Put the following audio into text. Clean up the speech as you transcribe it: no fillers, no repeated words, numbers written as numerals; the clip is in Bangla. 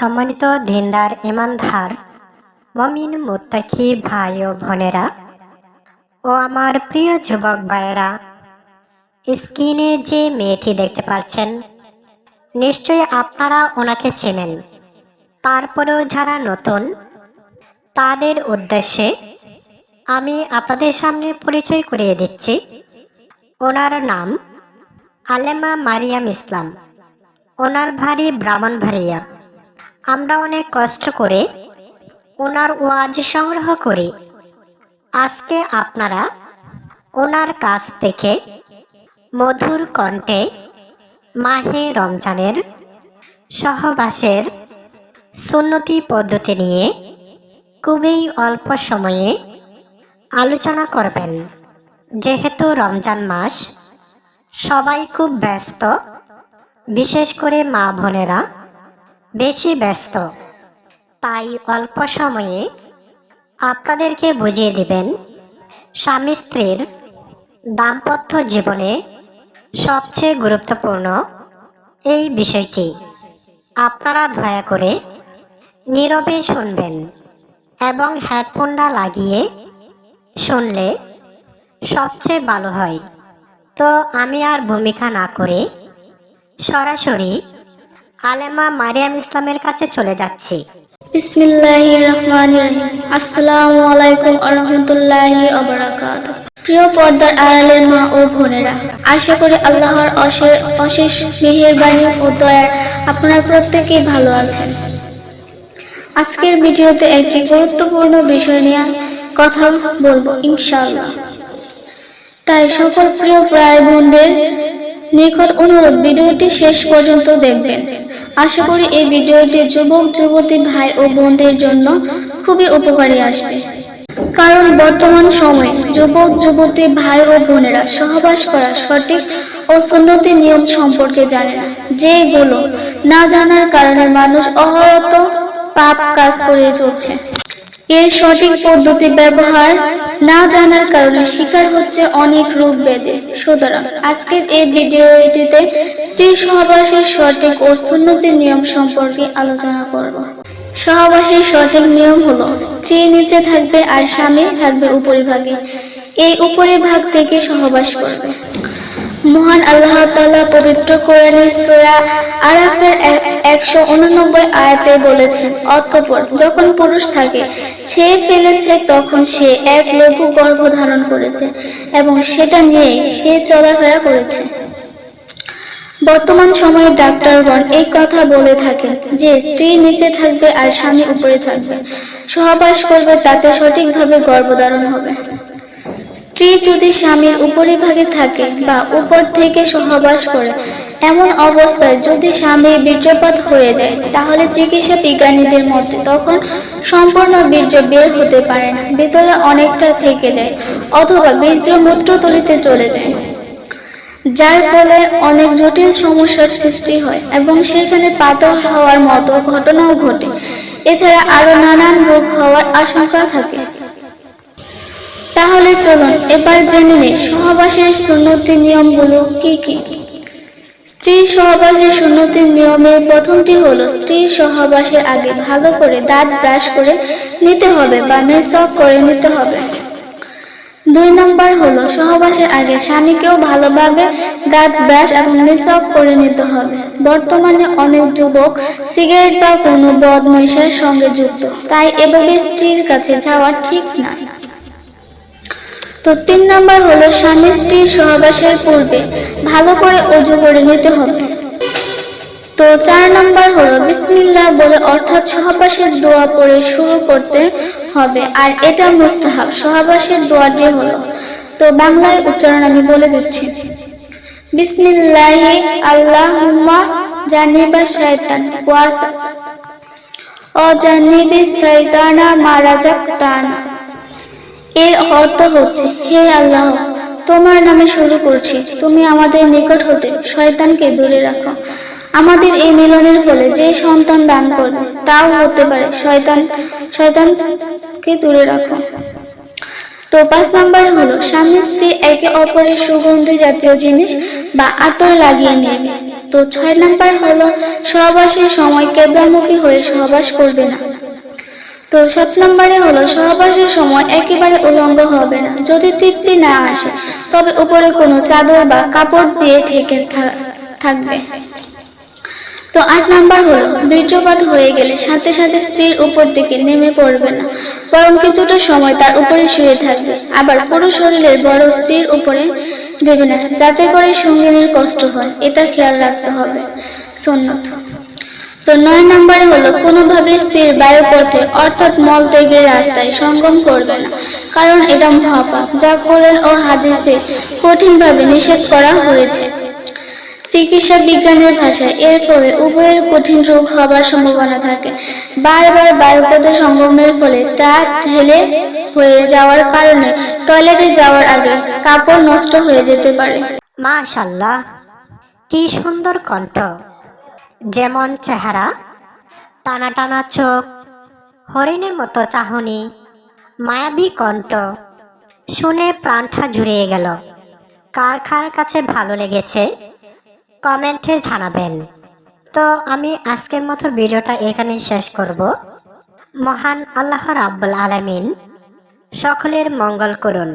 সম্মানিত দিনদার ইমানদার মুমিন মুত্তাকি ভাই ও বোনেরা ও আমার প্রিয় যুবক ভাইয়েরা, স্ক্রিনে যে মেয়েটি দেখতে পাচ্ছেন, নিশ্চয়ই আপনারা ওনাকে চেনেন। তারপরেও যারা নতুন, তাদের উদ্দেশ্যে আমি আপনাদের সামনে পরিচয় করিয়ে দিচ্ছি। ওনার নাম আলেমা মারিয়াম ইসলাম। ওনার বাড়ি ব্রাহ্মণবাড়িয়া। আমরা অনেক কষ্ট করে ওনার ওয়াজ সংগ্রহ করি। আজকে আপনারা ওনার কাছ থেকে মধুর কণ্ঠে মাহে রমজানের সহবাসের সুন্নতি পদ্ধতি নিয়ে খুবই অল্প সময়ে আলোচনা করবেন। যেহেতু রমজান মাস, সবাই খুব ব্যস্ত, বিশেষ করে মা বোনেরা বেশি ব্যস্ত, তাই অল্প সময়ে আপনাদেরকে বুঝিয়ে দিবেন স্বামী স্ত্রীর দাম্পত্য জীবনে সবচেয়ে গুরুত্বপূর্ণ এই বিষয়টি। আপনারা দয়া করে নীরবে শুনবেন এবং হেডফোনটা লাগিয়ে শুনলে সবচেয়ে ভালো হয়। তো আমি আর ভূমিকা না করে সরাসরি আলেমা মারিয়াম ইসলামের কাছে চলে যাচ্ছি। বিসমিল্লাহির রহমানির রহিম। আসসালামু আলাইকুম ওয়া রাহমাতুল্লাহি ওয়া বারাকাতুহু। প্রিয় পর্দার আড়ালের মা ও বোনেরা, আশা করি আল্লাহর অশেষ মেহেরবানি ও দয়ায় আপনারা প্রত্যেকেই ভালো আছেন। আজকের ভিডিওতে একটি গুরুত্বপূর্ণ বিষয় নিয়ে কথা বলবো ইনশাআল্লাহ। তাই সকল প্রিয় ভাই বোনদের নিকট অনুরোধ, ভিডিওটি শেষ পর্যন্ত দেখবেন। আশা করি এই ভিডিওটি যুবক যুবতী ভাই ও বোনদের জন্য খুবই উপকারী আসবে। কারণ বর্তমান সময়ে যুবক যুবতী ভাই ও বোনেরা সহবাস করার সঠিক ও সুন্নতি নিয়ম সম্পর্কে জানে না, যেগুলো না জানার কারণে মানুষ অহরত পাপ কাজ করে চলছে। এর সঠিক পদ্ধতি ব্যবহার না জানার কারণে শিকার হচ্ছে অনেক রোগ ব্যাধি। সুতরাং আজকের এই ভিডিওটিতে স্ত্রী সহবাসের সঠিক ও সুন্নতি নিয়ম সম্পর্কে আলোচনা করব। সহবাসের সঠিক নিয়ম হলো, স্ত্রী নিচে থাকবে আর স্বামী থাকবে উপরিভাগে। এই উপরিভাগ থেকে সহবাস করবে। মহান আল্লাহ তাআলা পবিত্র কোরআনে সূরা আরাফের 189 আয়াতে বলেছেন, অতঃপর যখন পুরুষ তাকে ছেয়ে ফেলেছে, তখন সে এক লঘু গর্ভ ধারণ করেছে এবং সেটা নিয়ে সে চলাফেরা করেছে। বর্তমান সময়ে ডাক্তারগণ এই কথা বলে থাকেন যে স্ত্রী নিচে থাকবে আর স্বামী উপরে থাকবে। সহবাস করবে, তাতে সঠিকভাবে গর্ভধারণ হবে। স্ত্রী যদি স্বামীর উপরিভাগে থাকে বা উপর থেকে সহবাস করে, এমন অবস্থায় যদি স্বামীর বীর্যপাত হয়ে যায়, তাহলে চিকিৎসা বিজ্ঞানীদের মতে তখন সম্পূর্ণ বীর্য বের হতে পারে না, ভিতরে অনেকটা থেকে যায় অথবা বীর্য মূত্রথলিতে চলে যায়, যার ফলে অনেক জটিল সমস্যার সৃষ্টি হয় এবং সেখানে পাথর হওয়ার মতো ঘটনাও ঘটে। এছাড়া আরো নানান রোগ হওয়ার আশঙ্কা থাকে। তাহলে চলুন এবার জেনে নিই সহবাসের সুন্নতি নিয়মগুলো কি কি। স্ত্রী সহবাসের সুন্নতি নিয়মের প্রথমটি হলো, স্ত্রী সহবাসের আগে ভালো করে দাঁত ব্রাশ করে নিতে হবে বা মেসওয়াক করে নিতে হবে। 2 নম্বর হলো, সহবাসের আগে স্বামীকেও ভালোভাবে দাঁত ব্রাশ এবং মেসওয়াক করে নিতে হবে। বর্তমানে অনেক যুবক সিগারেট বা কোনো বদ নেশার সঙ্গে যুক্ত, তাই এভাবে স্ত্রীর কাছে যাওয়া ঠিক না। তো 3 নম্বর হলো, স্বামী স্ত্রী সহবাসের পূর্বে ভালো করে ওযু করে নিতে হবে। তো 4 নম্বর হলো, বিসমিল্লাহ বলে অর্থাৎ সহবাসের দোয়া পড়ে শুরু করতে হবে, আর এটা মুস্তাহাব। সহবাসের দোয়াটি হলো, তো বাংলায় উচ্চারণ আমি বলে দিচ্ছি। বিসমিল্লাহি আল্লাহুম্মা জানিবা শাইতান ও জানিবি শাইতানা মা রাযাকতানা। এর অর্থ হচ্ছে, হে আল্লাহ, তোমার নামে শুরু করছি, তুমি আমাদের নিকট হতে শয়তানকে দূরে রাখো। আমাদের এই মিলনের ফলে যে সন্তান দান করবে, তাও হতে পারে শয়তানকে দূরে রাখো। তো 5 নম্বর হলো, স্বামী স্ত্রী একে অপরের সুগন্ধি জাতীয় জিনিস বা আতর লাগিয়ে নেবে। তো 6 নাম্বার হলো সহবাসের সময় কেবলামুখী হয়ে সহবাস করবে না। তো 7 নম্বরে হলো সহবাসের সময় একেবারে উলঙ্গ হবে না। যদি তৃপ্তি না আসে তবে উপরে কোনো চাদর বা কাপড় দিয়ে ঢেকে থাকবে। তো 8 নাম্বার হলো বীর্যপাত হয়ে গেলে সাথে সাথে স্ত্রীর উপর দিকে নেমে পড়বে না, বরং কিছুটা সময় তার উপরে শুয়ে থাকবে। আবার পুরো শরীরের বড় স্ত্রীর উপরে দেবে না, যাতে করে সঙ্গিনীর কষ্ট হয়, এটা খেয়াল রাখতে হবে। সুন্নত। তো 9 নম্বরে হলো কোনোভাবে স্ত্রীর বায়ুপথে অর্থাৎ মল ত্যাগের রাস্তায় সঙ্গম করবে না, কারণ এটা মহাপাপ, যা কোরআন ও হাদিসে কঠিনভাবে নিষেধ করা হয়েছে। চিকিৎসা বিজ্ঞানের ভাষায় এর ফলে উভয়ের কঠিন রোগ হবার সম্ভাবনা থাকে। বারবার বায়ুপথে সঙ্গমের ফলে তা ঢেলে হয়ে যাওয়ার কারণে টয়লেটে যাওয়ার আগে কাপড় নষ্ট হয়ে যেতে পারে। মাশাল্লাহ, কি সুন্দর কণ্ঠ, যেমন চেহারা, টানা টানা চোখ, হরিণের মতো চাহনি, মায়াবী কণ্ঠ, শুনে প্রাণটা জুড়িয়ে গেল। কার কার কাছে ভালো লেগেছে কমেন্টে জানাবেন। তো আমি আজকের মতো ভিডিওটা এখানে শেষ করব। মহান আল্লাহ রাব্বুল আলামিন সকলের মঙ্গল করুন।